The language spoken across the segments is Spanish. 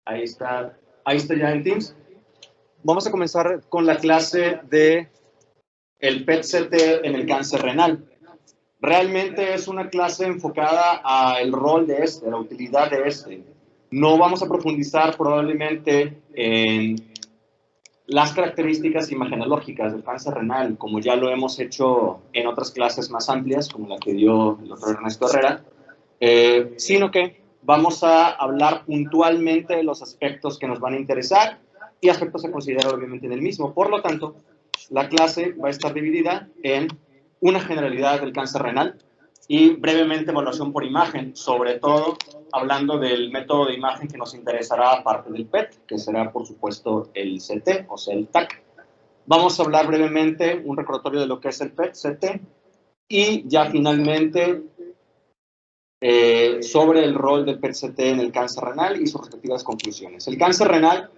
Ahí está ya en Teams. Vamos a comenzar con la clase de el PET-CT en el cáncer renal. Realmente es una clase enfocada al rol de a la utilidad de No vamos a profundizar probablemente en las características imagenológicas del cáncer renal, como ya lo hemos hecho en otras clases más amplias, como la que dio el doctor Ernesto Herrera, sino que vamos a hablar puntualmente de los aspectos que nos van a interesar y aspectos a considerar obviamente en el mismo. Por lo tanto, la clase va a estar dividida en una generalidad del cáncer renal y brevemente evaluación por imagen, sobre todo hablando del método de imagen que nos interesará aparte del PET, que será por supuesto el CT, o sea el TAC. Vamos a hablar brevemente un recordatorio de lo que es el PET-CT y ya finalmente sobre el rol del PET-CT en el cáncer renal y sus respectivas conclusiones. El cáncer renal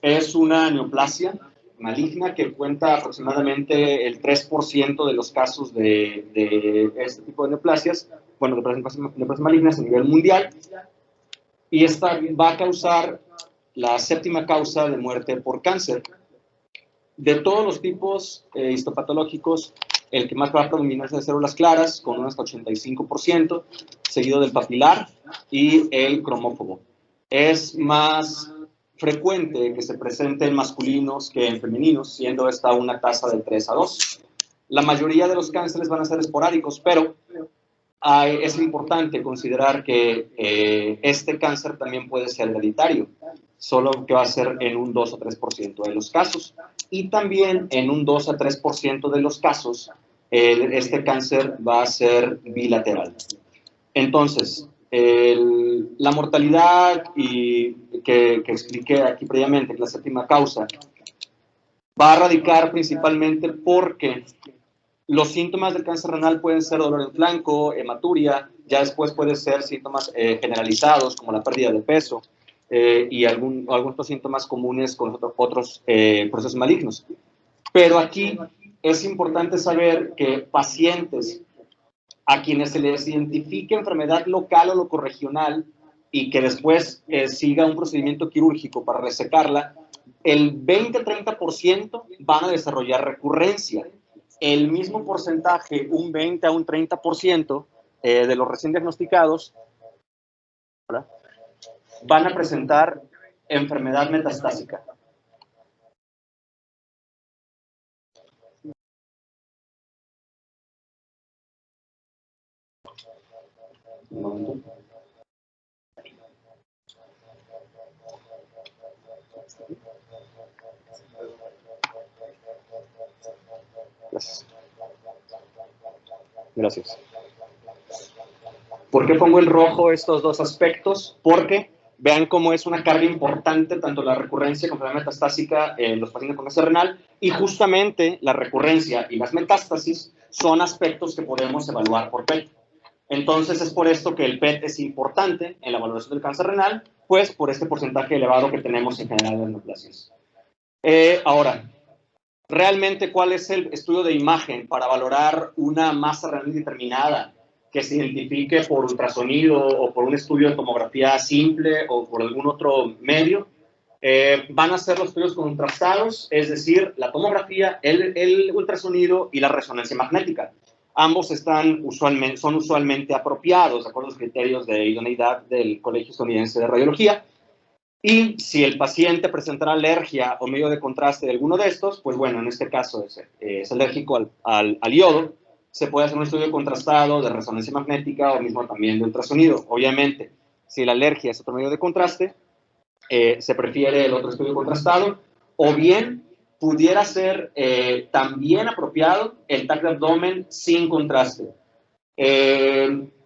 es una neoplasia maligna que cuenta aproximadamente el 3% de los casos de este tipo de neoplasias, bueno, de neoplasias malignas a nivel mundial, y esta va a causar la séptima causa de muerte por cáncer. De todos los tipos histopatológicos, el que más va a predominar es de células claras, con un hasta 85%, seguido del papilar y el cromófobo. Es más frecuente que se presente en masculinos que en femeninos, siendo esta una tasa de 3 a 2. La mayoría de los cánceres van a ser esporádicos, pero es importante considerar que este cáncer también puede ser hereditario, solo que va a ser en un 2 o 3% de los casos. Y también en un 2 a 3% de los casos, este cáncer va a ser bilateral. Entonces, la mortalidad que expliqué aquí previamente, que es la séptima causa, va a radicar principalmente porque los síntomas del cáncer renal pueden ser dolor en flanco, hematuria, ya después pueden ser síntomas generalizados como la pérdida de peso y algunos otros síntomas comunes con otros procesos malignos. Pero aquí es importante saber que pacientes a quienes se les identifique enfermedad local o locorregional y que después siga un procedimiento quirúrgico para resecarla, el 20-30% van a desarrollar recurrencia. El mismo porcentaje, un 20 a un 30% de los recién diagnosticados, van a presentar enfermedad metastásica. Gracias. Gracias. ¿Por qué pongo en rojo estos dos aspectos? Porque vean cómo es una carga importante tanto la recurrencia como la metastásica en los pacientes con cáncer renal, y justamente la recurrencia y las metástasis son aspectos que podemos evaluar por PET. Entonces es por esto que el PET es importante en la valoración del cáncer renal, pues por este porcentaje elevado que tenemos en general de neoplasias. Ahora, realmente, ¿cuál es el estudio de imagen para valorar una masa renal determinada que se identifique por ultrasonido o por un estudio de tomografía simple o por algún otro medio? Van a ser los estudios contrastados, es decir, la tomografía, el ultrasonido y la resonancia magnética. Ambos son usualmente apropiados de acuerdo a los criterios de idoneidad del Colegio Estadounidense de Radiología. Y si el paciente presentara alergia o medio de contraste de alguno de estos, pues bueno, en este caso es alérgico al yodo, se puede hacer un estudio contrastado de resonancia magnética o mismo también de ultrasonido. Obviamente, si la alergia es otro medio de contraste, se prefiere el otro estudio contrastado, o bien pudiera ser también apropiado el TAC de abdomen sin contraste.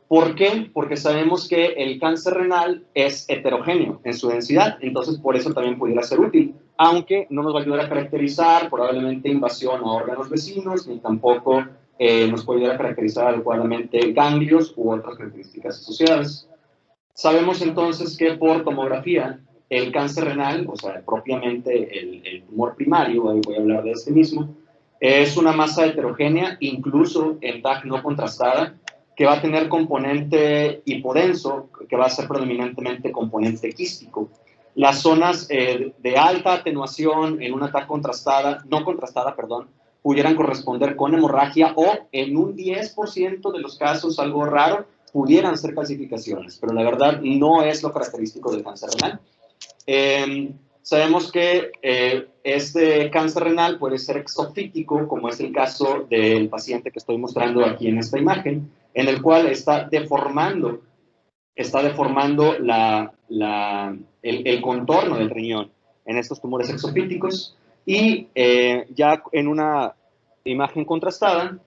¿Por qué? Porque sabemos que el cáncer renal es heterogéneo en su densidad, entonces por eso también pudiera ser útil, aunque no nos va a ayudar a caracterizar probablemente invasión a órganos vecinos, ni tampoco nos puede ayudar a caracterizar adecuadamente ganglios u otras características asociadas. Sabemos entonces que por tomografía el cáncer renal, o sea, propiamente el tumor primario, ahí voy a hablar de este mismo, es una masa heterogénea, incluso en TAC no contrastada, que va a tener componente hipodenso, que va a ser predominantemente componente quístico. Las zonas de alta atenuación en una TAC contrastada, no contrastada, perdón, pudieran corresponder con hemorragia o en un 10% de los casos, algo raro, pudieran ser calcificaciones, pero la verdad no es lo característico del cáncer renal. Sabemos que este cáncer renal puede ser exofítico, como es el caso del paciente que estoy mostrando aquí en esta imagen, en el cual está deformando el contorno del riñón en estos tumores exofíticos. Y ya en una imagen contrastada,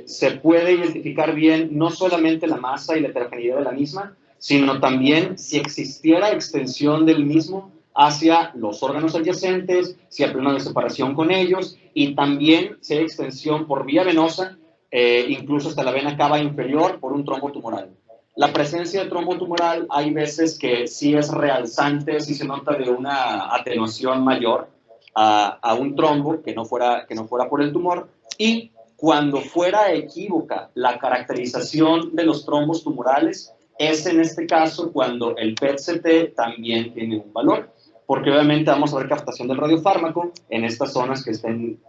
se puede identificar bien no solamente la masa y la heterogeneidad de la misma, sino también si existiera extensión del mismo hacia los órganos adyacentes, si hay problema de separación con ellos, y también si hay extensión por vía venosa, incluso hasta la vena cava inferior por un trombo tumoral. La presencia de trombo tumoral hay veces que sí es realzante, sí se nota de una atenuación mayor a un trombo que no fuera por el tumor, y cuando fuera equívoca la caracterización de los trombos tumorales, es en este caso cuando el PET-CT también tiene un valor, porque obviamente vamos a ver captación del radiofármaco en estas zonas que estén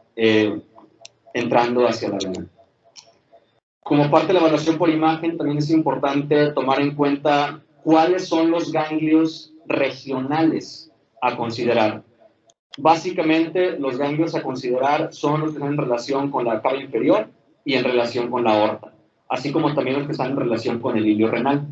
entrando hacia la vena. Como parte de la evaluación por imagen, también es importante tomar en cuenta cuáles son los ganglios regionales a considerar. Básicamente, los ganglios a considerar son los que están en relación con la cava inferior y en relación con la aorta, así como también los que están en relación con el ilio renal.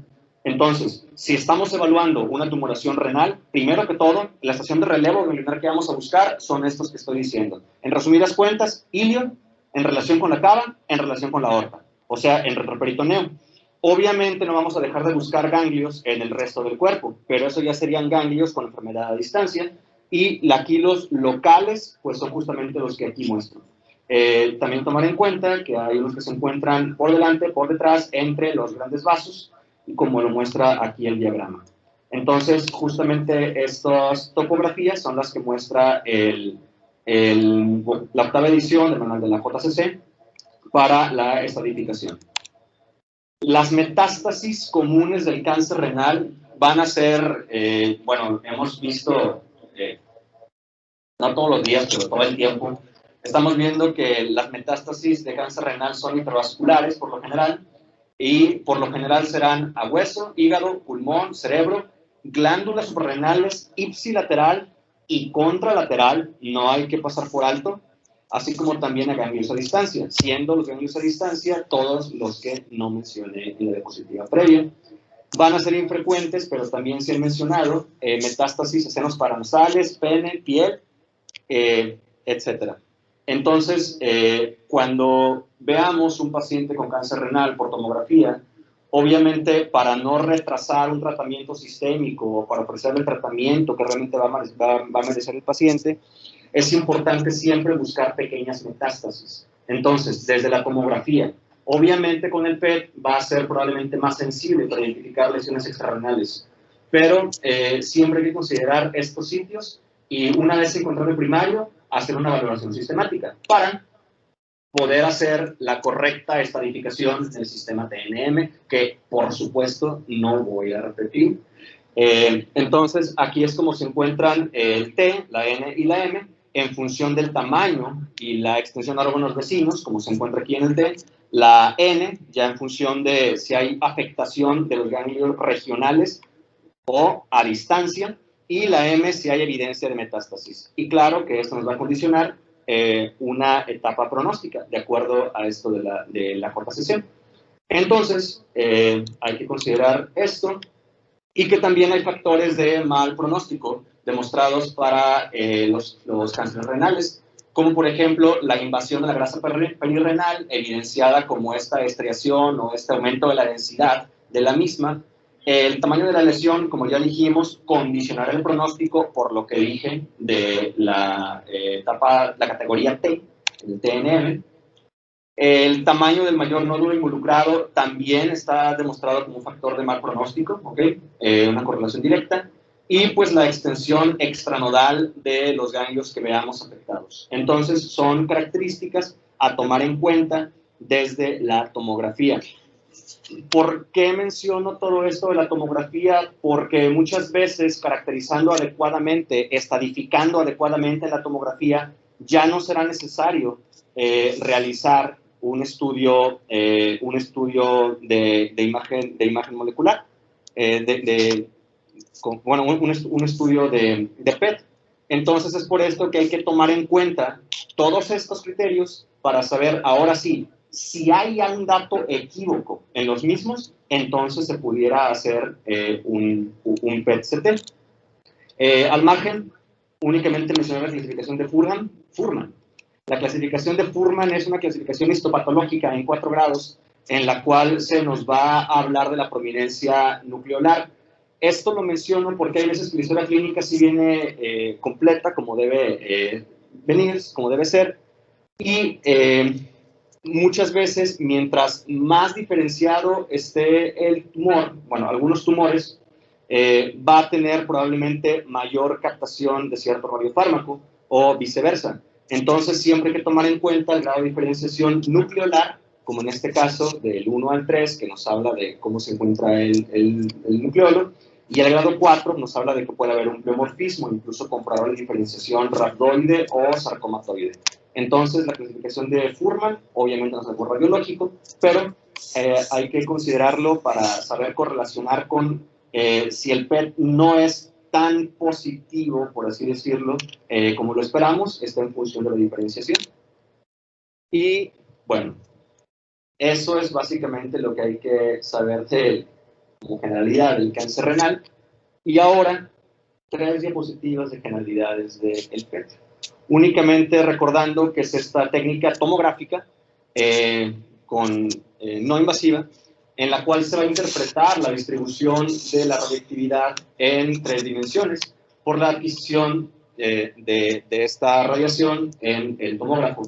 Entonces, si estamos evaluando una tumoración renal, primero que todo, la estación de relevo ganglionar que vamos a buscar son estos que estoy diciendo. En resumidas cuentas, ilio en relación con la cava, en relación con la aorta, o sea, en retroperitoneo. Obviamente no vamos a dejar de buscar ganglios en el resto del cuerpo, pero eso ya serían ganglios con enfermedad a distancia, y aquí los locales, pues son justamente los que aquí muestro. También tomar en cuenta que hay unos que se encuentran por delante, por detrás, entre los grandes vasos, como lo muestra aquí el diagrama. Entonces, justamente estas topografías son las que muestra la octava edición del manual de la JCC para la estadificación. Las metástasis comunes del cáncer renal van a ser, bueno, hemos visto, no todos los días, pero todo el tiempo, estamos viendo que las metástasis de cáncer renal son intravasculares por lo general, y por lo general serán a hueso, hígado, pulmón, cerebro, glándulas suprarrenales, ipsilateral y contralateral, no hay que pasar por alto, así como también a ganglios a distancia, siendo los ganglios a distancia todos los que no mencioné en la diapositiva previa. Van a ser infrecuentes, pero también se han mencionado metástasis a senos paranasales, pene, piel, etc. Entonces, cuando veamos un paciente con cáncer renal por tomografía, obviamente para no retrasar un tratamiento sistémico o para ofrecer el tratamiento que realmente va a merecer el paciente, es importante siempre buscar pequeñas metástasis. Entonces, desde la tomografía, obviamente con el PET va a ser probablemente más sensible para identificar lesiones extrarrenales, pero siempre hay que considerar estos sitios y una vez encontrado el primario, hacer una valoración sistemática para poder hacer la correcta estadificación del sistema TNM, que por supuesto no voy a repetir. Entonces, aquí es como se encuentran el T, la N y la M, en función del tamaño y la extensión a órganos vecinos, como se encuentra aquí en el T, la N ya en función de si hay afectación de los ganglios regionales o a distancia, y la M si hay evidencia de metástasis. Y claro que esto nos va a condicionar una etapa pronóstica, de acuerdo a esto de la corta sesión. Entonces, hay que considerar esto, y que también hay factores de mal pronóstico demostrados para los cánceres renales, como por ejemplo la invasión de la grasa perirenal, evidenciada como esta estriación o este aumento de la densidad de la misma. El tamaño de la lesión, como ya dijimos, condicionará el pronóstico por lo que dije de la categoría T, el TNM. El tamaño del mayor nódulo involucrado también está demostrado como un factor de mal pronóstico, ¿ok? Una correlación directa. Y pues la extensión extranodal de los ganglios que veamos afectados. Entonces son características a tomar en cuenta desde la tomografía. ¿Por qué menciono todo esto de la tomografía? Porque muchas veces caracterizando adecuadamente, estadificando adecuadamente la tomografía, ya no será necesario realizar un estudio de imagen molecular, bueno, un estudio de PET. Entonces es por esto que hay que tomar en cuenta todos estos criterios para saber, ahora sí, si hay un dato equívoco en los mismos, entonces se pudiera hacer un PET-CT. Al margen, únicamente mencionar la clasificación de Fuhrman. La clasificación de Fuhrman es una clasificación histopatológica en 4 grados, en la cual se nos va a hablar de la prominencia nucleolar. Esto lo menciono porque hay veces que la historia clínica sí viene completa, como debe venir, como debe ser, y muchas veces, mientras más diferenciado esté el tumor, bueno, algunos tumores, va a tener probablemente mayor captación de cierto radiofármaco o viceversa. Entonces, siempre hay que tomar en cuenta el grado de diferenciación nucleolar, como en este caso del 1 al 3, que nos habla de cómo se encuentra el nucleolo, y el grado 4 nos habla de que puede haber un pleomorfismo, incluso con probable diferenciación rhabdoide o sarcomatoide. Entonces, la clasificación de Fuhrman, obviamente no es algo radiológico, pero hay que considerarlo para saber correlacionar con si el PET no es tan positivo, por así decirlo, como lo esperamos, está en función de la diferenciación. Y, bueno, eso es básicamente lo que hay que saber como generalidad del cáncer renal. Y ahora, 3 diapositivas de generalidades del PET. Únicamente recordando que es esta técnica tomográfica no invasiva, en la cual se va a interpretar la distribución de la radioactividad en 3 dimensiones por la adquisición de esta radiación en el tomógrafo.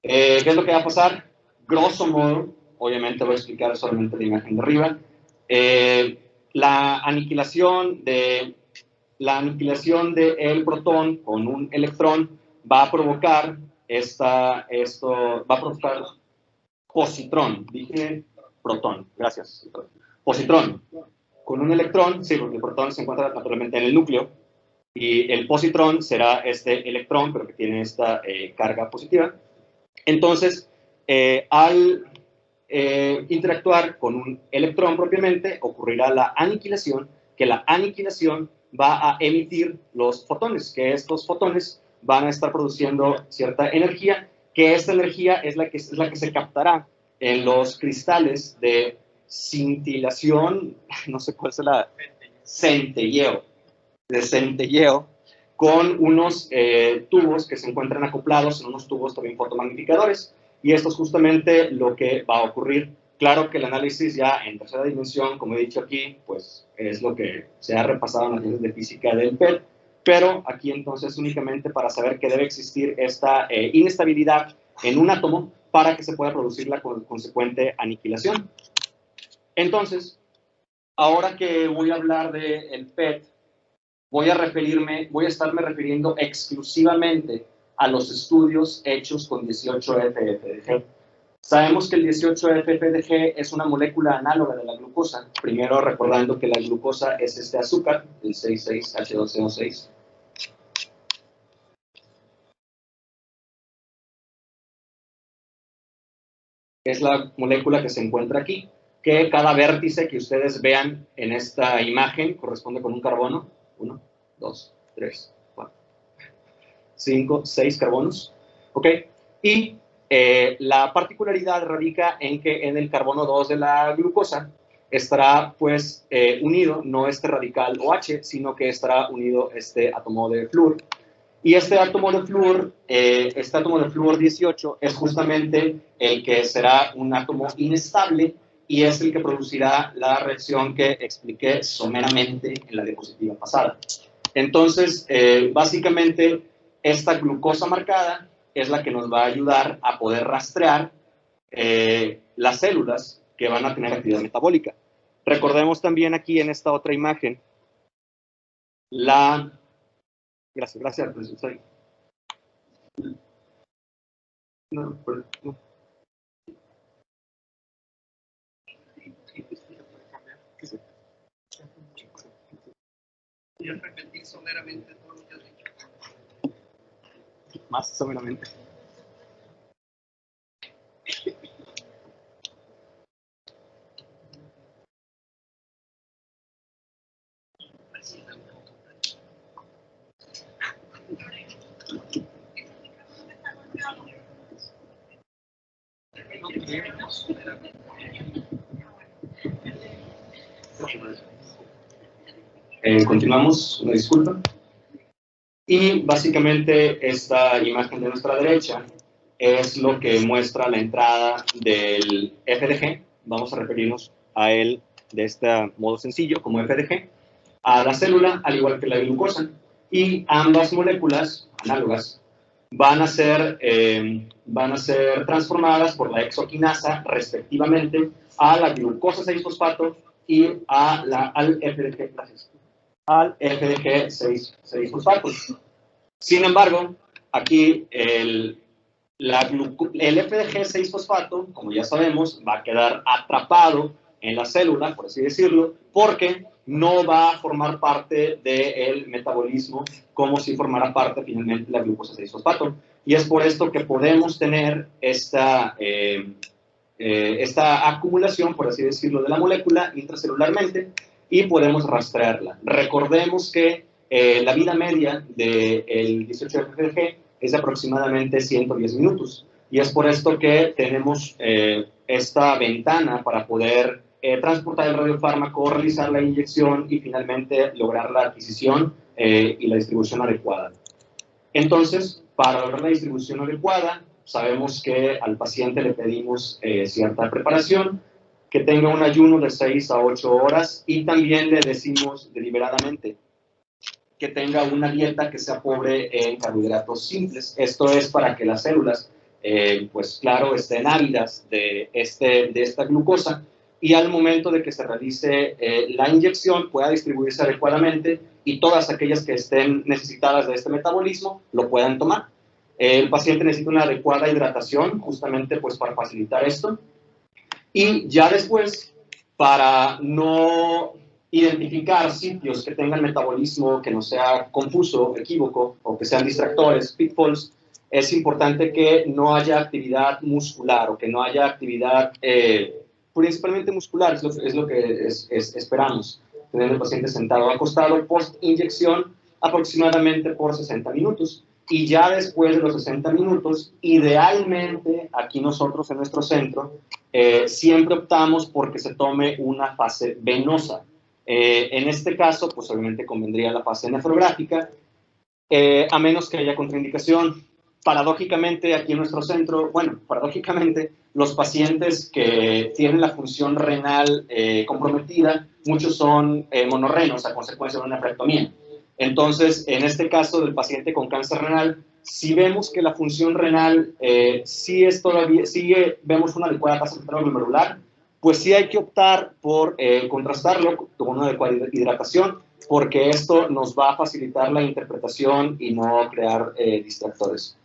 ¿Qué es lo que va a pasar? Grosso modo, obviamente voy a explicar solamente la imagen de arriba, la aniquilación del protón con un electrón va a provocar positrón, dije protón, gracias, positrón, con un electrón, sí, porque el protón se encuentra naturalmente en el núcleo, y el positrón será este electrón, pero que tiene esta carga positiva. Entonces, al interactuar con un electrón propiamente, ocurrirá la aniquilación, que la aniquilación va a emitir los fotones, que estos fotones van a estar produciendo cierta energía, que esta energía es la que se captará en los cristales de cintilación, no sé cuál es la centelleo, de centelleo, con unos tubos que se encuentran acoplados en unos tubos también fotomagnificadores. Y esto es justamente lo que va a ocurrir. Claro que el análisis ya en tercera dimensión, como he dicho aquí, pues es lo que se ha repasado en las clases de física del PET, pero aquí entonces únicamente para saber que debe existir esta inestabilidad en un átomo para que se pueda producir la consecuente aniquilación. Entonces, ahora que voy a hablar del PET, voy a estarme refiriendo exclusivamente a los estudios hechos con 18-FFDG. Sabemos que el 18-FFDG es una molécula análoga de la glucosa, primero recordando que la glucosa es este azúcar, el 6,6-H12O6. Es la molécula que se encuentra aquí, que cada vértice que ustedes vean en esta imagen corresponde con un carbono. 1, 2, 3, 4, 5, 6 carbonos. ¿Ok? Y la particularidad radica en que en el carbono 2 de la glucosa estará pues unido no este radical OH, sino que estará unido este átomo de flúor. Y este átomo de flúor 18 es justamente el que será un átomo inestable y es el que producirá la reacción que expliqué someramente en la diapositiva pasada. Entonces, básicamente, esta glucosa marcada es la que nos va a ayudar a poder rastrear las células que van a tener actividad metabólica. Recordemos también aquí en esta otra imagen la... Gracias, profesor. No. ¿Podrías repetir someramente todo lo que has dicho? Más someramente. Continuamos, una disculpa. Y básicamente esta imagen de nuestra derecha es lo que muestra la entrada del FDG. Vamos a referirnos a él de este modo sencillo, como FDG, a la célula, al igual que la glucosa. Y ambas moléculas análogas van a ser transformadas por la exoquinasa, respectivamente, a la glucosa 6-fosfato y al FDG. Gracias. Al FDG 6-fosfato. Sin embargo, aquí el FDG 6-fosfato, como ya sabemos, va a quedar atrapado en la célula, por así decirlo, porque no va a formar parte del metabolismo como si formara parte finalmente la glucosa 6-fosfato. Y es por esto que podemos tener esta acumulación, por así decirlo, de la molécula intracelularmente y podemos rastrearla. Recordemos que la vida media del 18-FDG es de aproximadamente 110 minutos y es por esto que tenemos esta ventana para poder transportar el radiofármaco, realizar la inyección y finalmente lograr la adquisición y la distribución adecuada. Entonces, para lograr la distribución adecuada, sabemos que al paciente le pedimos cierta preparación, que tenga un ayuno de 6 a 8 horas y también le decimos deliberadamente que tenga una dieta que sea pobre en carbohidratos simples. Esto es para que las células, pues claro, estén ávidas de esta glucosa y al momento de que se realice la inyección pueda distribuirse adecuadamente y todas aquellas que estén necesitadas de este metabolismo lo puedan tomar. El paciente necesita una adecuada hidratación justamente pues para facilitar esto. Y ya después, para no identificar sitios que tengan metabolismo que no sea confuso, equívoco, o que sean distractores, pitfalls, es importante que no haya actividad muscular o que no haya actividad principalmente muscular, es lo que esperamos. Tener el paciente sentado o acostado post-inyección aproximadamente por 60 minutos. Y ya después de los 60 minutos, idealmente, aquí nosotros en nuestro centro, siempre optamos porque se tome una fase venosa. En este caso, pues obviamente convendría la fase nefrográfica, a menos que haya contraindicación. Paradójicamente, aquí en nuestro centro, paradójicamente, los pacientes que tienen la función renal comprometida, muchos son monorrenos a consecuencia de una nefrectomía. Entonces, en este caso del paciente con cáncer renal, si vemos que la función renal vemos una adecuada tasa de glomerular, pues sí hay que optar por contrastarlo con una adecuada hidratación, porque esto nos va a facilitar la interpretación y no crear distractores.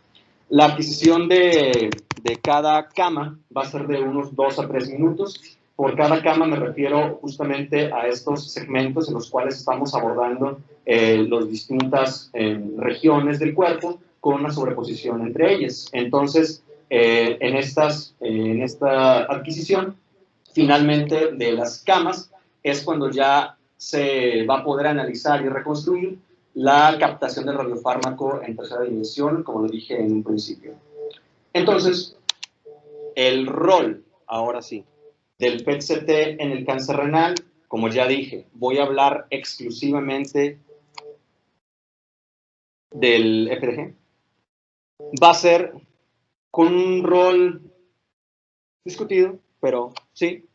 La adquisición de cada cama va a ser de unos 2 a 3 minutos. Por cada cama me refiero justamente a estos segmentos en los cuales estamos abordando las distintas regiones del cuerpo con una sobreposición entre ellas. Entonces, en esta adquisición, finalmente, de las camas, es cuando ya se va a poder analizar y reconstruir la captación del radiofármaco en tercera dimensión, como lo dije en un principio. Entonces, el rol, ahora sí, del PET-CT en el cáncer renal, como ya dije, voy a hablar exclusivamente del FDG. Va a ser con un rol discutido, pero sí,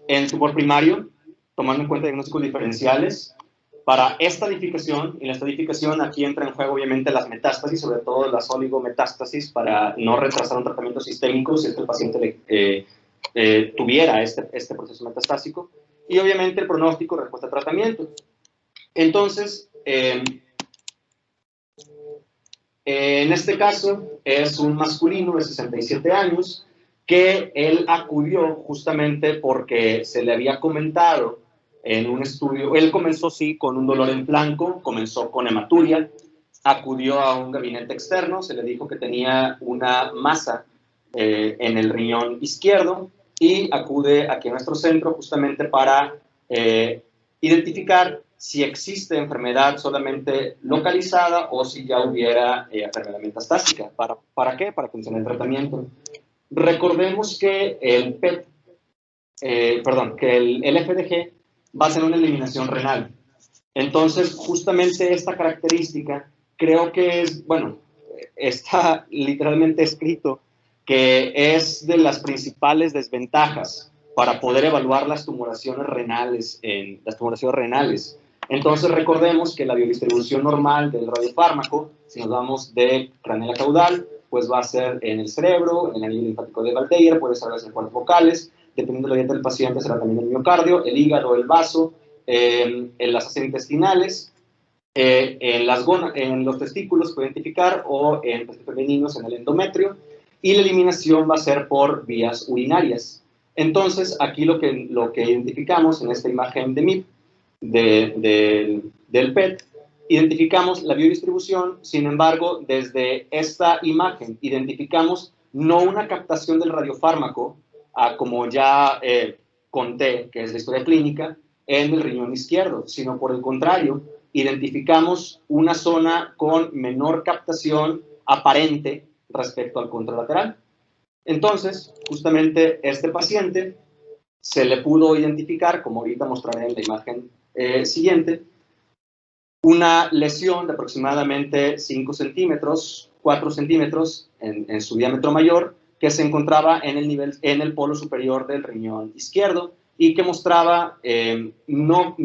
en tumor primario, tomando en cuenta diagnósticos diferenciales. Para estadificación, y la estadificación aquí entra en juego obviamente las metástasis, sobre todo las oligometástasis, para no retrasar un tratamiento sistémico si el paciente tuviera este proceso metastásico, y obviamente el pronóstico respuesta a tratamiento. Entonces, en este caso es un masculino de 67 años que él acudió justamente porque se le había comentado en un estudio. Él comenzó, sí, con un dolor en flanco, comenzó con hematuria, acudió a un gabinete externo, se le dijo que tenía una masa en el riñón izquierdo y acude aquí a nuestro centro justamente para identificar si existe enfermedad solamente localizada o si ya hubiera enfermedad metastásica. ¿Para qué? Para funcionar el tratamiento. Recordemos que el PET, que el FDG va a ser una eliminación renal. Entonces, justamente esta característica creo que es, bueno, está literalmente escrito que es de las principales desventajas para poder evaluar las tumoraciones renales. Entonces, recordemos que la biodistribución normal del radiofármaco, si nos vamos de craneal a caudal, pues va a ser en el cerebro, en el anillo linfático de Valdeir, puede ser en las cuerdas vocales, dependiendo de la dieta del paciente será también el miocardio, el hígado, el vaso, en las áreas intestinales, en los testículos puede identificar, o en testículos benignos en el endometrio, y la eliminación va a ser por vías urinarias. Entonces, aquí lo que identificamos en esta imagen de MIP, del PET, identificamos la biodistribución. Sin embargo, desde esta imagen identificamos no una captación del radiofármaco, como ya conté, que es la historia clínica, en el riñón izquierdo, sino por el contrario, identificamos una zona con menor captación aparente respecto al contralateral. Entonces, justamente este paciente se le pudo identificar, como ahorita mostraré en la imagen siguiente, una lesión de aproximadamente 5 centímetros, 4 centímetros en su diámetro mayor, que se encontraba en el polo superior del riñón izquierdo y que mostraba no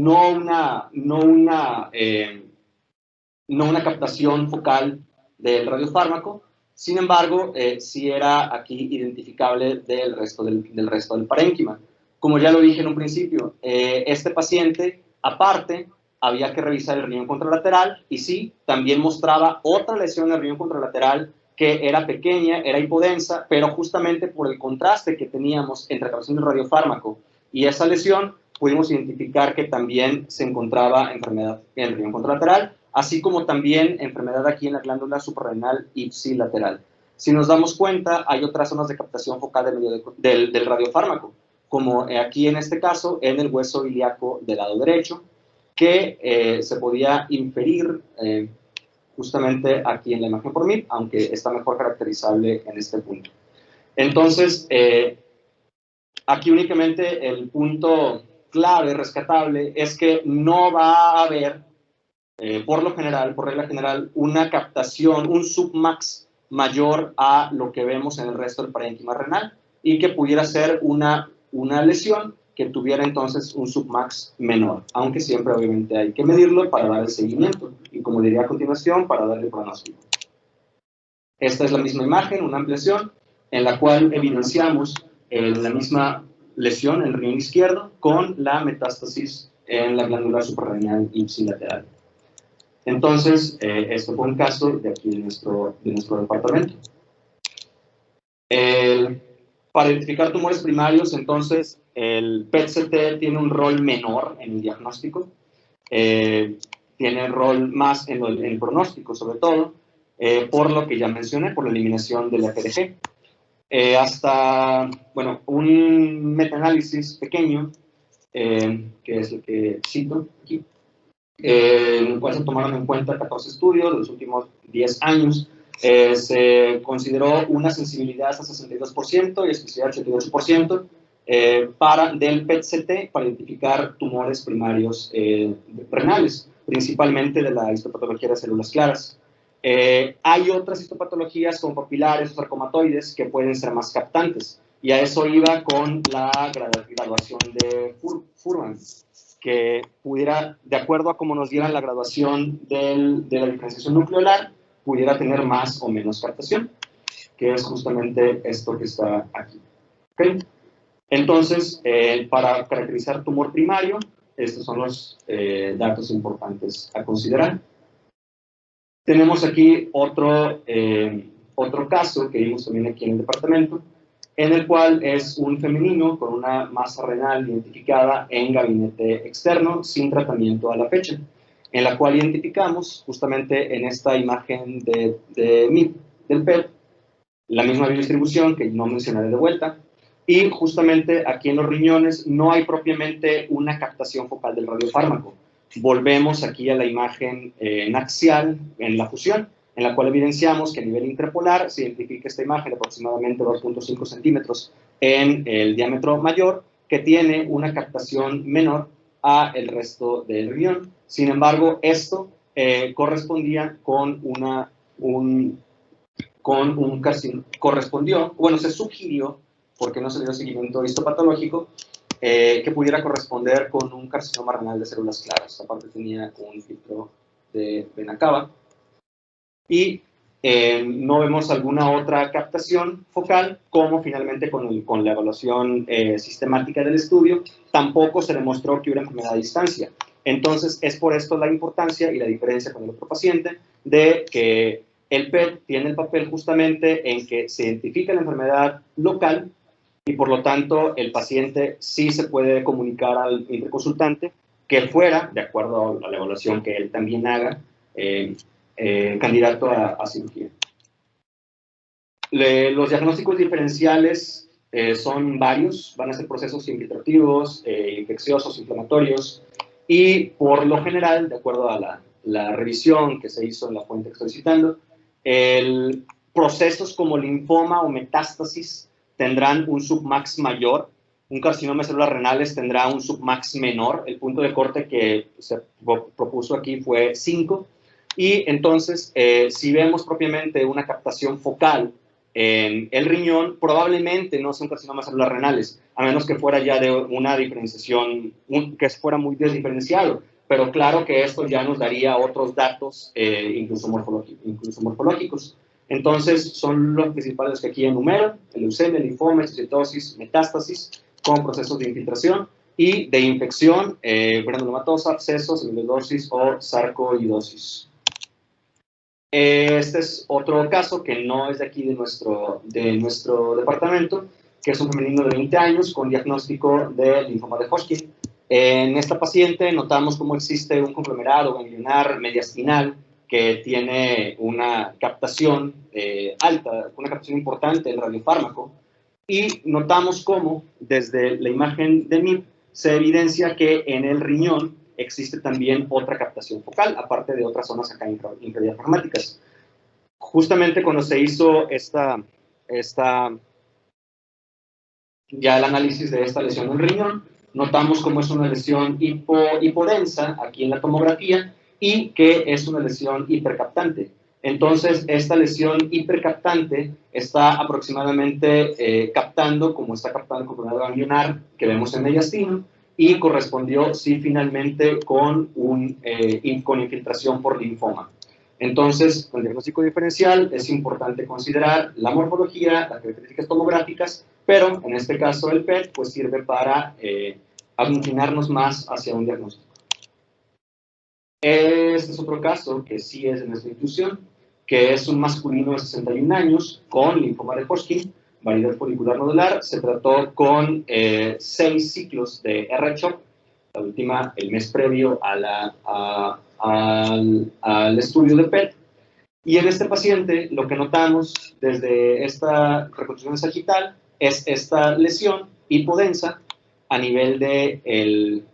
una captación focal del radiofármaco. Sin embargo, sí era aquí identificable del resto del parénquima. Como ya lo dije en un principio, este paciente, aparte, había que revisar el riñón contralateral y sí, también mostraba otra lesión en el riñón contralateral que era pequeña, era hipodensa, pero justamente por el contraste que teníamos entre la captación del radiofármaco y esa lesión, pudimos identificar que también se encontraba enfermedad en el riñón contralateral, así como también enfermedad aquí en la glándula suprarrenal ipsilateral. Si nos damos cuenta, hay otras zonas de captación focal del radiofármaco, como aquí en este caso, en el hueso ilíaco del lado derecho, que se podía inferir justamente aquí en la imagen por MIP, aunque está mejor caracterizable en este punto. Entonces, aquí únicamente el punto clave, rescatable, es que no va a haber, por regla general, una captación, un submax mayor a lo que vemos en el resto del parénquima renal, y que pudiera ser una lesión que tuviera entonces un submax menor, aunque siempre obviamente hay que medirlo para dar el seguimiento, y como diría a continuación, para darle pronóstico. Esta es la misma imagen, una ampliación, en la cual evidenciamos la misma lesión en el riñón izquierdo con la metástasis en la glándula suprarrenal ipsilateral. Entonces, esto fue un caso de aquí de nuestro departamento. Para identificar tumores primarios, entonces, el PET-CT tiene un rol menor en el diagnóstico, tiene rol más en el pronóstico, sobre todo, por lo que ya mencioné, por la eliminación del FDG. Hasta, bueno, un metaanálisis pequeño, que es el que cito aquí, en el cual se tomaron en cuenta 14 estudios de los últimos 10 años, se consideró una sensibilidad hasta 62% y especificidad 88% del PET-CT para identificar tumores primarios renales, principalmente de la histopatología de células claras. Hay otras histopatologías como papilares o sarcomatoides que pueden ser más captantes, y a eso iba con la graduación de Fuhrman, que pudiera, de acuerdo a cómo nos dieran la graduación de la diferenciación nucleolar, pudiera tener más o menos captación, que es justamente esto que está aquí. ¿Okay? Entonces, para caracterizar tumor primario, estos son los datos importantes a considerar. Tenemos aquí otro caso que vimos también aquí en el departamento, en el cual es un femenino con una masa renal identificada en gabinete externo sin tratamiento a la fecha, en la cual identificamos justamente en esta imagen de MIP del PET la misma biodistribución que no mencionaré de vuelta, y justamente aquí en los riñones no hay propiamente una captación focal del radiofármaco. Volvemos aquí a la imagen axial en la fusión, en la cual evidenciamos que a nivel intrapolar se identifica esta imagen de aproximadamente 2.5 centímetros en el diámetro mayor, que tiene una captación menor a el resto del riñón. Sin embargo, esto correspondía con se sugirió, porque no se le dio seguimiento histopatológico, que pudiera corresponder con un carcinoma renal de células claras. Aparte tenía un filtro de vena cava. Y no vemos alguna otra captación focal, como finalmente con la evaluación sistemática del estudio, tampoco se demostró que hubiera enfermedad a distancia. Entonces, es por esto la importancia y la diferencia con el otro paciente de que el PET tiene el papel justamente en que se identifica la enfermedad local y por lo tanto el paciente sí se puede comunicar al interconsultante que fuera, de acuerdo a la evaluación que él también haga, candidato a cirugía. Los diagnósticos diferenciales son varios, van a ser procesos infiltrativos, infecciosos, inflamatorios, y por lo general, de acuerdo a la revisión que se hizo en la fuente que estoy citando, procesos como linfoma o metástasis tendrán un submax mayor, un carcinoma de células renales tendrá un submax menor, el punto de corte que se propuso aquí fue 5, y entonces si vemos propiamente una captación focal en el riñón, probablemente no sea un carcinoma de células renales, a menos que fuera ya de una diferenciación, que fuera muy desdiferenciado, pero claro que esto ya nos daría otros datos, incluso morfológicos. Entonces, son los principales que aquí enumero: leucemia, linfoma, histocitosis, metástasis, con procesos de infiltración y de infección, granulomatosa, abscesos, amiloidosis o sarcoidosis. Este es otro caso que no es de aquí de nuestro departamento, que es un femenino de 20 años con diagnóstico de linfoma de Hodgkin. En esta paciente notamos cómo existe un conglomerado ganglionar mediastinal que tiene una captación alta, una captación importante del radiofármaco, y notamos cómo desde la imagen de MIP se evidencia que en el riñón existe también otra captación focal, aparte de otras zonas acá infradiafragmáticas. Justamente cuando se hizo ya el análisis de esta lesión en el riñón, notamos cómo es una lesión hipodensa aquí en la tomografía y que es una lesión hipercaptante. Entonces, esta lesión hipercaptante está aproximadamente captando, como está captando el conglomerado ganglionar que vemos en mediastino, y correspondió, sí, finalmente con infiltración por linfoma. Entonces, con el diagnóstico diferencial es importante considerar la morfología, las características tomográficas, pero en este caso el PET pues sirve para inclinarnos más hacia un diagnóstico. Este es otro caso que sí es de nuestra institución, que es un masculino de 61 años con linfoma de Hodgkin, variedad folicular nodular. Se trató con 6 ciclos de R-CHOP, la última el mes previo al estudio de PET. Y en este paciente lo que notamos desde esta reconstrucción sagital es esta lesión hipodensa a nivel del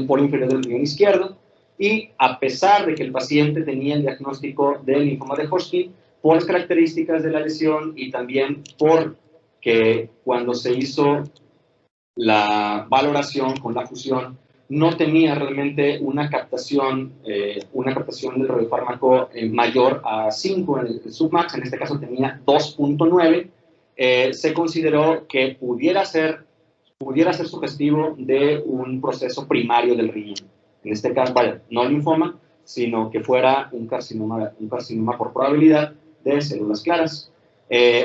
polo inferior del riñón izquierdo, y a pesar de que el paciente tenía el diagnóstico del linfoma de Hodgkin, por las características de la lesión y también porque cuando se hizo la valoración con la fusión no tenía realmente una captación del radiofármaco mayor a 5 en el submax, en este caso tenía 2.9, se consideró que pudiera ser sugestivo de un proceso primario del riñón. En este caso, no linfoma, sino que fuera un carcinoma por probabilidad de células claras.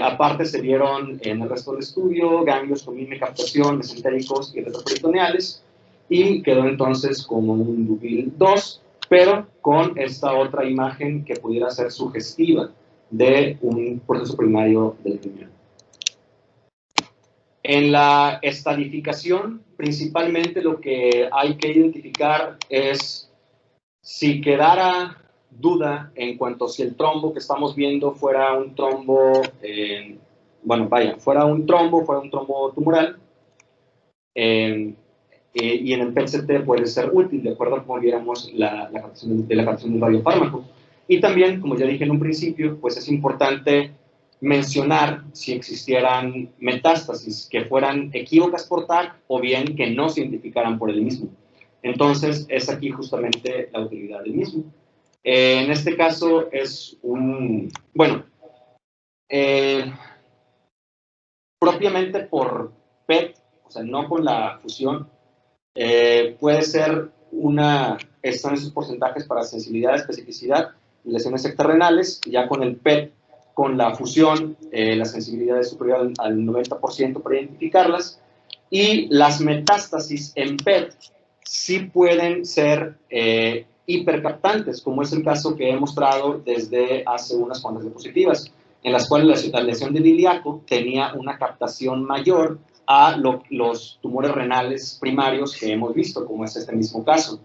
Aparte se vieron en el resto del estudio ganglios con misma captación, mesentéricos y retroperitoneales, y quedó entonces como un Duville 2, pero con esta otra imagen que pudiera ser sugestiva de un proceso primario del riñón. En la estadificación, principalmente lo que hay que identificar es si quedara duda en cuanto a si el trombo que estamos viendo fuera un trombo, fuera un trombo tumoral, y en el PET-CT puede ser útil, de acuerdo a como viéramos la captación del radiofármaco. Y también, como ya dije en un principio, pues es importante mencionar si existieran metástasis que fueran equívocas por TAC o bien que no se identificaran por el mismo. Entonces, es aquí justamente la utilidad del mismo. En este caso es propiamente por PET, o sea, no con la fusión, puede ser están esos porcentajes para sensibilidad, especificidad y lesiones extrarrenales. Ya con el PET, con la fusión, la sensibilidad es superior al 90% para identificarlas. Y las metástasis en PET sí pueden ser hipercaptantes, como es el caso que he mostrado desde hace unas cuantas diapositivas, en las cuales la lesión del ilíaco tenía una captación mayor a los tumores renales primarios que hemos visto, como es este mismo caso.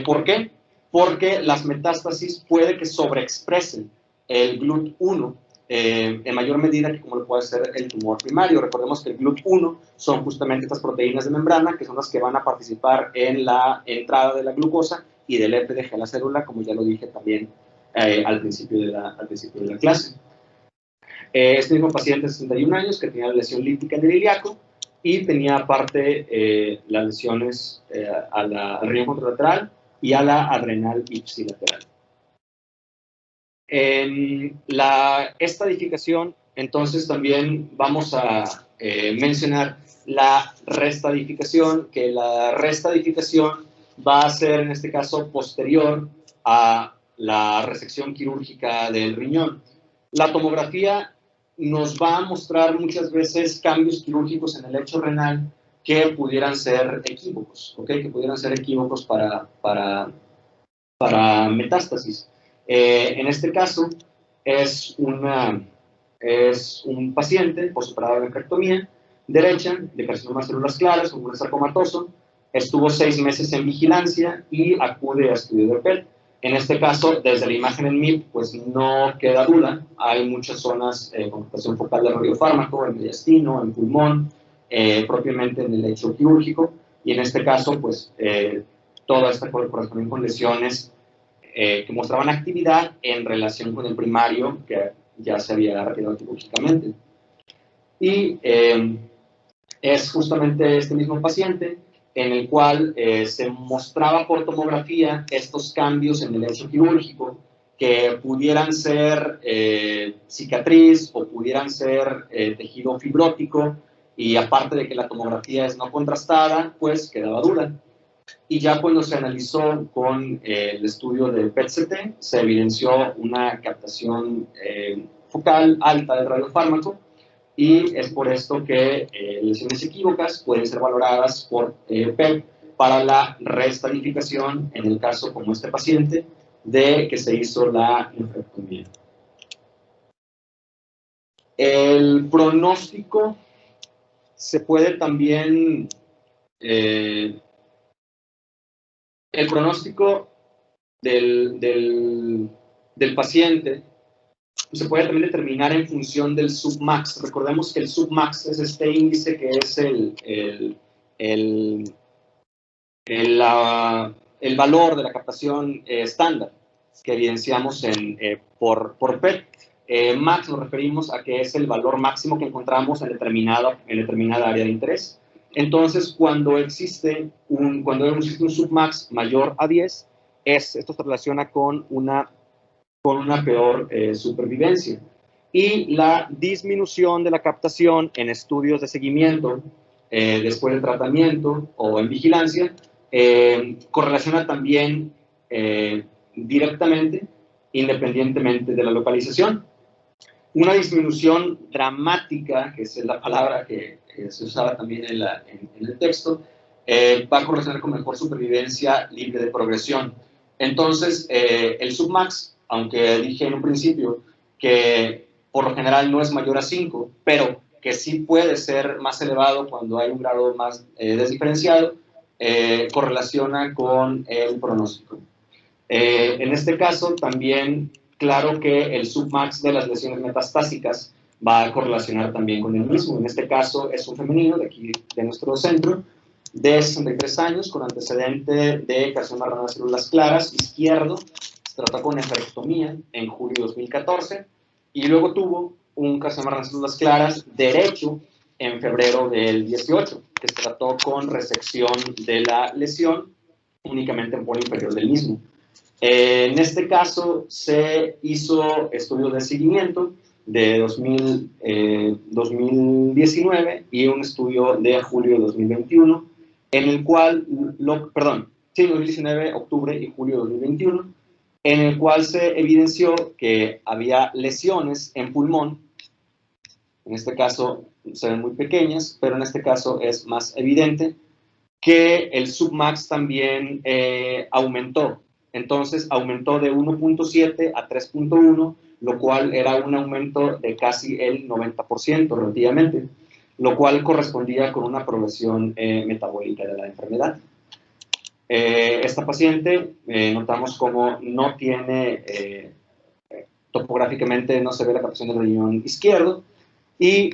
¿Por qué? Porque las metástasis puede que sobreexpresen el GLUT1 en mayor medida que como lo puede ser el tumor primario. Recordemos que el GLUT1 son justamente estas proteínas de membrana que son las que van a participar en la entrada de la glucosa y del EPDG a la célula, como ya lo dije también al principio de la clase. Este mismo paciente de 61 años que tenía lesión límpica en el ilíaco y tenía aparte las lesiones al riñón contralateral y a la adrenal ipsilateral. En la estadificación, entonces también vamos a mencionar la restadificación, que la restadificación va a ser en este caso posterior a la resección quirúrgica del riñón. La tomografía nos va a mostrar muchas veces cambios quirúrgicos en el lecho renal que pudieran ser equívocos, ¿okay? Que pudieran ser equívocos para metástasis. En este caso es un paciente postoperado de nephrectomía derecha, de carcinoma de células claras, con un sarcomatoso, estuvo 6 meses en vigilancia y acude a estudio de PET. En este caso, desde la imagen en MIP, pues no queda duda, hay muchas zonas con captación focal de radiofármaco, en mediastino, en pulmón, propiamente en el lecho quirúrgico, y en este caso, pues toda esta corresponde con lesiones que mostraban actividad en relación con el primario que ya se había retirado quirúrgicamente. Y es justamente este mismo paciente en el cual se mostraba por tomografía estos cambios en el lecho quirúrgico que pudieran ser cicatriz o pudieran ser tejido fibrótico, y aparte de que la tomografía es no contrastada, pues quedaba duda. Y ya cuando se analizó con el estudio del PET-CT, se evidenció una captación focal alta del radiofármaco, y es por esto que lesiones equívocas pueden ser valoradas por PET para la restadificación, en el caso como este paciente, de que se hizo la nephrectomía. El pronóstico se puede también... el pronóstico del paciente se puede también determinar en función del submax. Recordemos que el submax es este índice que es el valor de la captación estándar que evidenciamos por PET. Max nos referimos a que es el valor máximo que encontramos en determinada área de interés. Entonces, cuando existe un submax mayor a 10, esto se relaciona con una peor supervivencia. Y la disminución de la captación en estudios de seguimiento después del tratamiento o en vigilancia correlaciona también directamente, independientemente de la localización. Una disminución dramática, que es la palabra que se usaba también en el texto, va a correlacionar con mejor supervivencia libre de progresión. Entonces, el submax, aunque dije en un principio que por lo general no es mayor a 5, pero que sí puede ser más elevado cuando hay un grado más desdiferenciado, correlaciona con el pronóstico. En este caso, también, claro que el submax de las lesiones metastásicas va a correlacionar también con el mismo. En este caso, es un femenino de aquí, de nuestro centro, de 63 años, con antecedente de carcinoma renal de células claras, izquierdo. Se trató con neferectomía en julio de 2014, y luego tuvo un carcinoma renal de células claras derecho en febrero del 18, que se trató con resección de la lesión únicamente en polo inferior del mismo. En este caso se hizo estudios de seguimiento de 2019 y un estudio de julio de 2021, en el cual, 2019, octubre y julio de 2021, en el cual se evidenció que había lesiones en pulmón. En este caso se ven muy pequeñas, pero en este caso es más evidente que el submax también aumentó. Entonces aumentó de 1.7 a 3.1, lo cual era un aumento de casi el 90% relativamente, lo cual correspondía con una progresión metabólica de la enfermedad. Esta paciente notamos como no tiene, topográficamente no se ve la captación del riñón izquierdo, y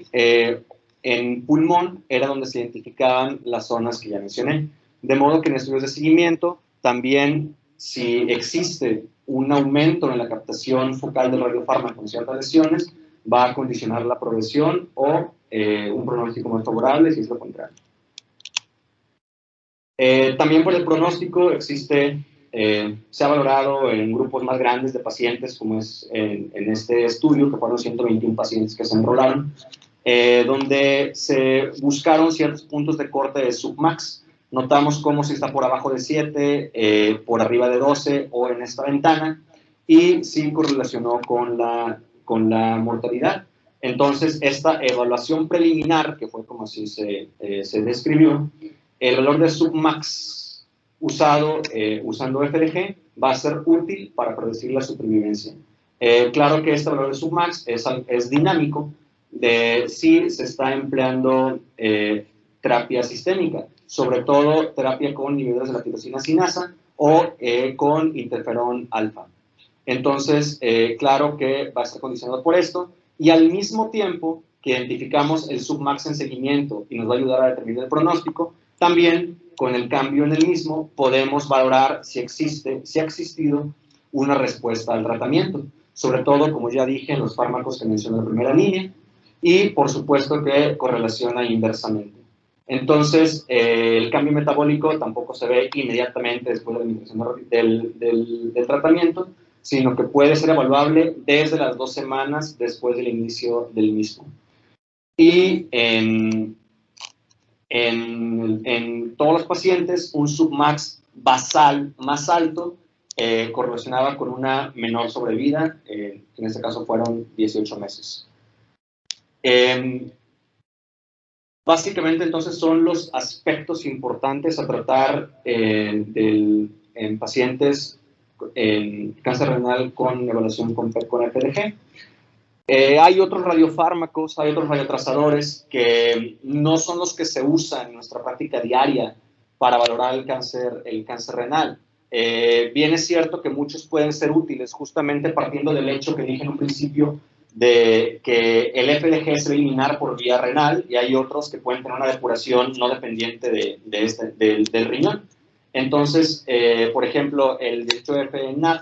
en pulmón era donde se identificaban las zonas que ya mencioné. De modo que en estudios de seguimiento también, si existe un aumento en la captación focal del radiofármaco con ciertas lesiones, va a condicionar la progresión o un pronóstico más favorable si es lo contrario. También por el pronóstico existe, se ha valorado en grupos más grandes de pacientes, como es en este estudio, que fueron 121 pacientes que se enrolaron, donde se buscaron ciertos puntos de corte de submax. Notamos cómo si está por abajo de 7, por arriba de 12 o en esta ventana, y sí correlacionó con la mortalidad. Entonces, esta evaluación preliminar, que fue como así se describió, el valor de submax usando FDG va a ser útil para predecir la supervivencia. Claro que este valor de submax es dinámico de si se está empleando terapia sistémica, sobre todo terapia con inhibidores de la tirosina sinasa o con interferón alfa. Entonces, claro que va a estar condicionado por esto, y al mismo tiempo que identificamos el submax en seguimiento y nos va a ayudar a determinar el pronóstico, también con el cambio en el mismo podemos valorar si ha existido una respuesta al tratamiento, sobre todo, como ya dije, en los fármacos que mencioné en la primera línea, y por supuesto que correlaciona inversamente. Entonces, el cambio metabólico tampoco se ve inmediatamente después de la administración del tratamiento, sino que puede ser evaluable desde las 2 semanas después del inicio del mismo. Y en todos los pacientes, un submax basal más alto correlacionaba con una menor sobrevida, que en este caso fueron 18 meses. Básicamente, entonces, son los aspectos importantes a tratar en pacientes en cáncer renal con evaluación con FDG. Hay otros radiofármacos, hay otros radiotrazadores que no son los que se usan en nuestra práctica diaria para valorar el cáncer renal. Bien es cierto que muchos pueden ser útiles justamente partiendo del hecho que dije en un principio de que el FDG es eliminar por vía renal, y hay otros que pueden tener una depuración no dependiente del riñón. Entonces, por ejemplo, el 18F-NAD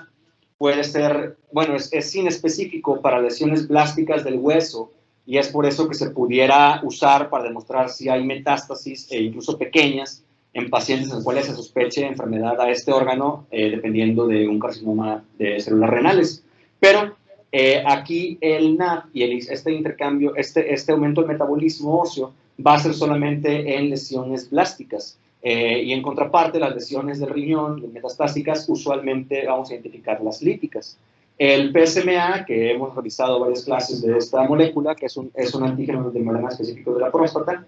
puede ser, bueno, es inespecífico para lesiones blásticas del hueso, y es por eso que se pudiera usar para demostrar si hay metástasis, incluso pequeñas, en pacientes en los cuales se sospeche enfermedad a este órgano, dependiendo de un carcinoma de células renales. Pero aquí el NAD y este intercambio, este aumento del metabolismo óseo va a ser solamente en lesiones blásticas. Y en contraparte, las lesiones del riñón, metastásicas, usualmente vamos a identificar las líticas. El PSMA, que hemos realizado varias clases de esta molécula, que es un antígeno de membrana específico de la próstata,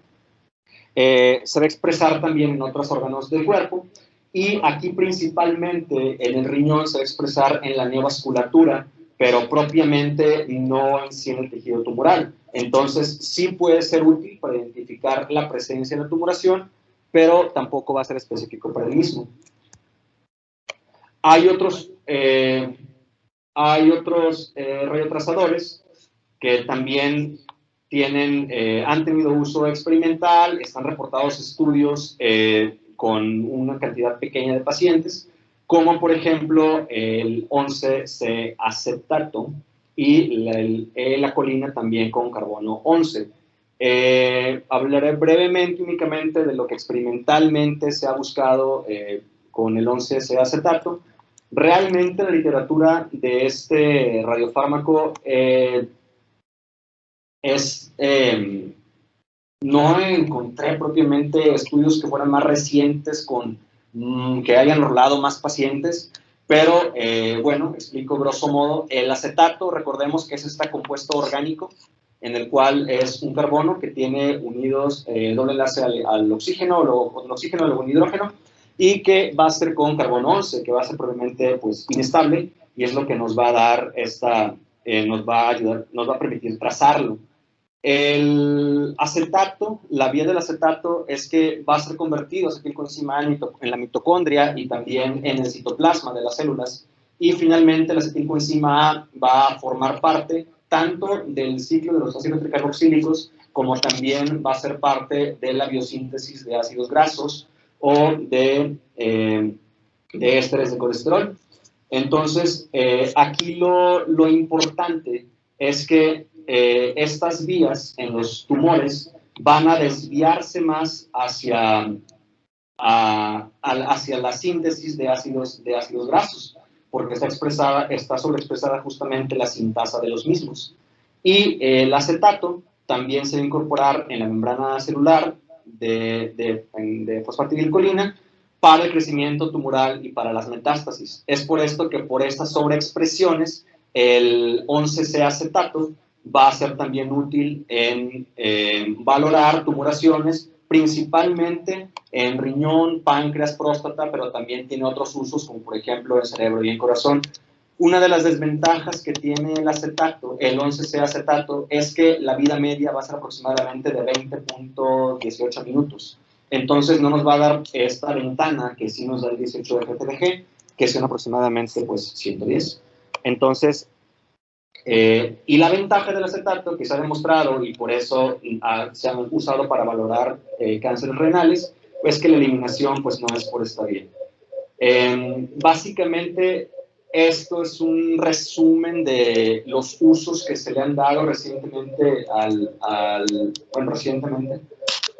se va a expresar también en otros órganos del cuerpo, y aquí principalmente en el riñón se va a expresar en la neovasculatura, pero propiamente no enciende el tejido tumoral. Entonces, sí puede ser útil para identificar la presencia de la tumoración, pero tampoco va a ser específico para el mismo. Hay otros radiotrazadores que también han tenido uso experimental, están reportados estudios con una cantidad pequeña de pacientes, como por ejemplo el 11C-acetato y la colina también con carbono 11. Hablaré brevemente únicamente de lo que experimentalmente se ha buscado con el 11C-acetato. Realmente la literatura de este radiofármaco no encontré propiamente estudios que fueran más recientes que hayan enrolado más pacientes, pero bueno, explico grosso modo. El acetato, recordemos que es este compuesto orgánico en el cual es un carbono que tiene unidos doble enlace al oxígeno, o el oxígeno, luego un hidrógeno, y que va a ser con carbono 11, que va a ser probablemente pues, inestable, y es lo que nos va a dar nos va a ayudar, nos va a permitir trazarlo. El acetato, la vía del acetato es que va a ser convertido acetilcoenzima A en la mitocondria y también en el citoplasma de las células, y finalmente la acetilcoenzima A va a formar parte tanto del ciclo de los ácidos tricarboxílicos como también va a ser parte de la biosíntesis de ácidos grasos o de ésteres de colesterol. Entonces, aquí lo importante es que estas vías en los tumores van a desviarse más hacia la síntesis de ácidos grasos, porque está sobreexpresada justamente la sintasa de los mismos. Y el acetato también se va a incorporar en la membrana celular de fosfatidilcolina para el crecimiento tumoral y para las metástasis. Es por esto que por estas sobreexpresiones el 11C-acetato va a ser también útil en valorar tumoraciones, principalmente en riñón, páncreas, próstata, pero también tiene otros usos, como por ejemplo en cerebro y en corazón. Una de las desventajas que tiene el acetato, el 11C-acetato, es que la vida media va a ser aproximadamente de 20.18 minutos. Entonces no nos va a dar esta ventana que sí nos da el 18 de FTDG, que son aproximadamente pues 110. Entonces, y la ventaja del acetato que se ha demostrado, y por eso se han usado para valorar cánceres renales, es que la eliminación pues no es por esta vía. Básicamente, esto es un resumen de los usos que se le han dado recientemente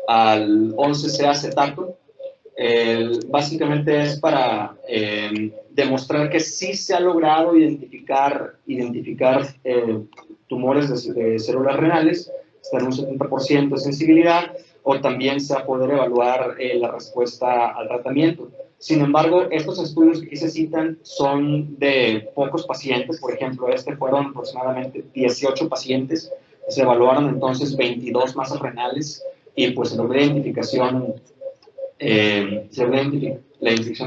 al 11C-acetato. Básicamente es para demostrar que sí se ha logrado identificar tumores de células renales, está en un 70% de sensibilidad, o también se va a poder evaluar la respuesta al tratamiento. Sin embargo, estos estudios que aquí se citan son de pocos pacientes. Por ejemplo, fueron aproximadamente 18 pacientes, se evaluaron entonces 22 masas renales, y pues se logró la identificación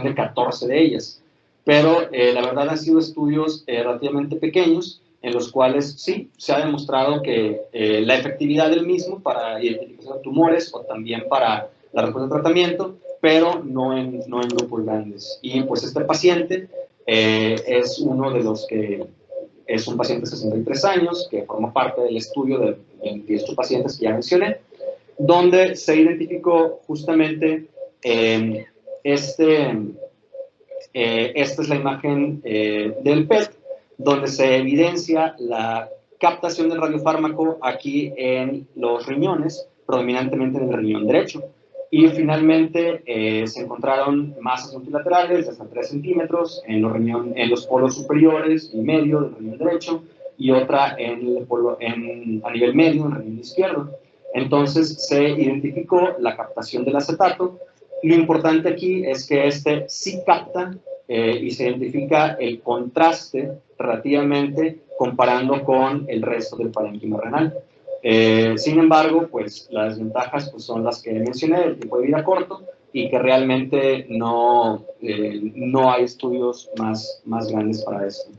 de 14 de ellas. Pero la verdad han sido estudios relativamente pequeños, en los cuales sí se ha demostrado que la efectividad del mismo para identificación de tumores o también para la respuesta de tratamiento, pero no en grupos grandes. Y pues este paciente es uno de los que es un paciente de 63 años que forma parte del estudio de 28 pacientes que ya mencioné, donde se identificó justamente esta es la imagen del PET, donde se evidencia la captación del radiofármaco aquí en los riñones, predominantemente en el riñón derecho. Y finalmente se encontraron masas multilaterales de hasta 3 centímetros en los polos superiores y medio del riñón derecho, y otra a nivel medio en el riñón izquierdo. Entonces se identificó la captación del acetato. Lo importante aquí es que sí capta y se identifica el contraste relativamente comparando con el resto del parénquima renal. Sin embargo, pues las desventajas pues, son las que mencioné, el tiempo de vida corto, y que realmente no hay estudios más grandes para esto.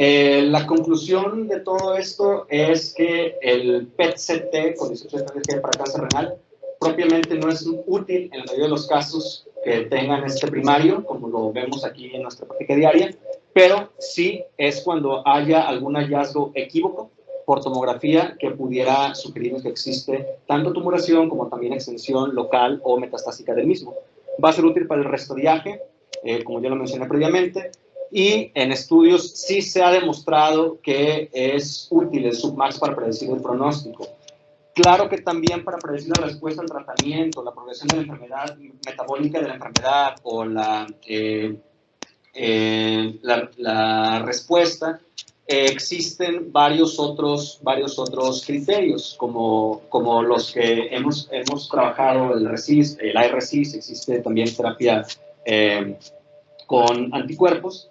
La conclusión de todo esto es que el PET-CT con 18 estrategias para cáncer renal propiamente no es útil en la mayoría de los casos que tengan este primario, como lo vemos aquí en nuestra práctica diaria, pero sí es cuando haya algún hallazgo equívoco por tomografía que pudiera sugerir que existe tanto tumoración como también extensión local o metastásica del mismo. Va a ser útil para el restodiaje, como ya lo mencioné previamente, y en estudios sí se ha demostrado que es útil el submax para predecir el pronóstico. Claro que también para predecir la respuesta al tratamiento, la progresión de la enfermedad metabólica de la enfermedad o la respuesta, existen varios otros criterios, como los que hemos trabajado, el ARCIS, existe también terapia con anticuerpos,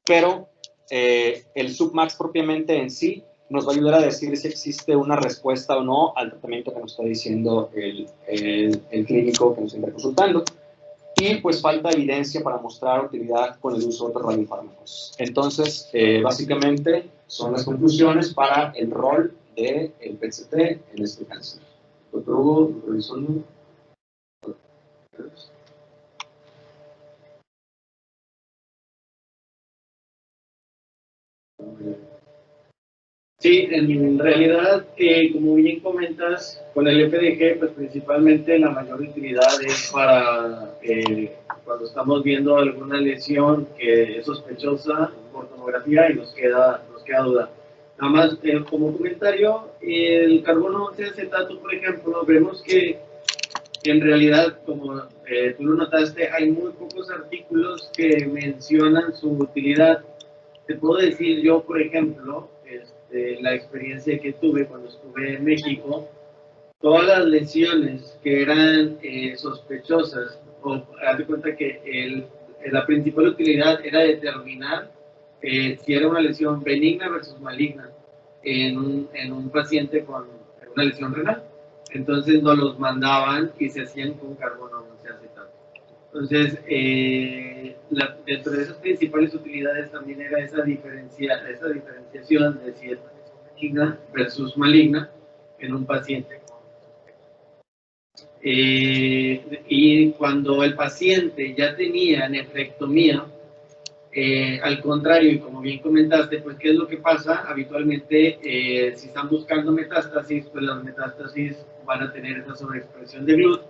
pero el submax propiamente en sí nos va a ayudar a decir si existe una respuesta o no al tratamiento que nos está diciendo el clínico que nos está consultando. Y pues falta evidencia para mostrar utilidad con el uso de otros radiofármacos. Entonces, básicamente son las conclusiones para el rol del PET-CT en este cáncer. Doctor Hugo, doctor Elizondo. Sí, en realidad, como bien comentas, con el FDG, pues principalmente la mayor utilidad es para cuando estamos viendo alguna lesión que es sospechosa por tomografía y nos queda duda. Nada más, como comentario, el carbono 11 acetato, por ejemplo, vemos que en realidad, como tú lo notaste, hay muy pocos artículos que mencionan su utilidad. Te puedo decir yo, por ejemplo, la experiencia que tuve cuando estuve en México, todas las lesiones que eran sospechosas, o haz de cuenta que la principal utilidad era determinar si era una lesión benigna versus maligna en un paciente con una lesión renal. Entonces nos los mandaban y se hacían con carbono 11 acetato. Entonces, dentro de esas principales utilidades también era esa diferenciación de si es benigna versus maligna en un paciente con y cuando el paciente ya tenía nefrectomía, al contrario, y como bien comentaste, pues ¿qué es lo que pasa? Habitualmente, si están buscando metástasis, pues las metástasis van a tener esa sobreexpresión de GLUT,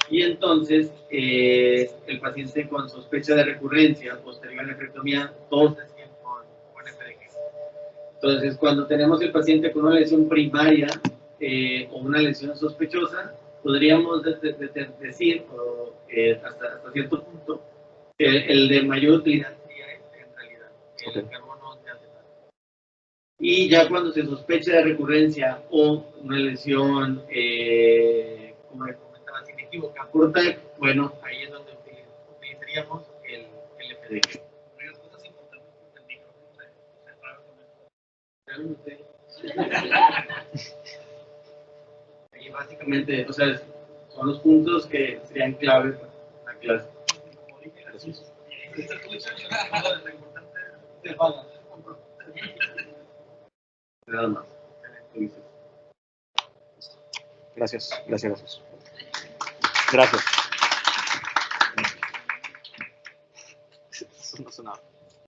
y entonces el paciente con sospecha de recurrencia posterior a la nefrectomía, todos se hacían con FDG. Entonces, cuando tenemos el paciente con una lesión primaria o una lesión sospechosa, podríamos decir, hasta cierto punto, que el de mayor utilidad sería en realidad, el carbono 11 acetato. Y ya cuando se sospecha de recurrencia o una lesión, como le comentaba, sin equivocar, por TAC, bueno, ahí es donde utilizaríamos el FDG. Las cosas importantes del micrófono y básicamente, o sea, son los puntos que serían clave para la clase. Nada más. Gracias. Gracias. Eso no sonaba.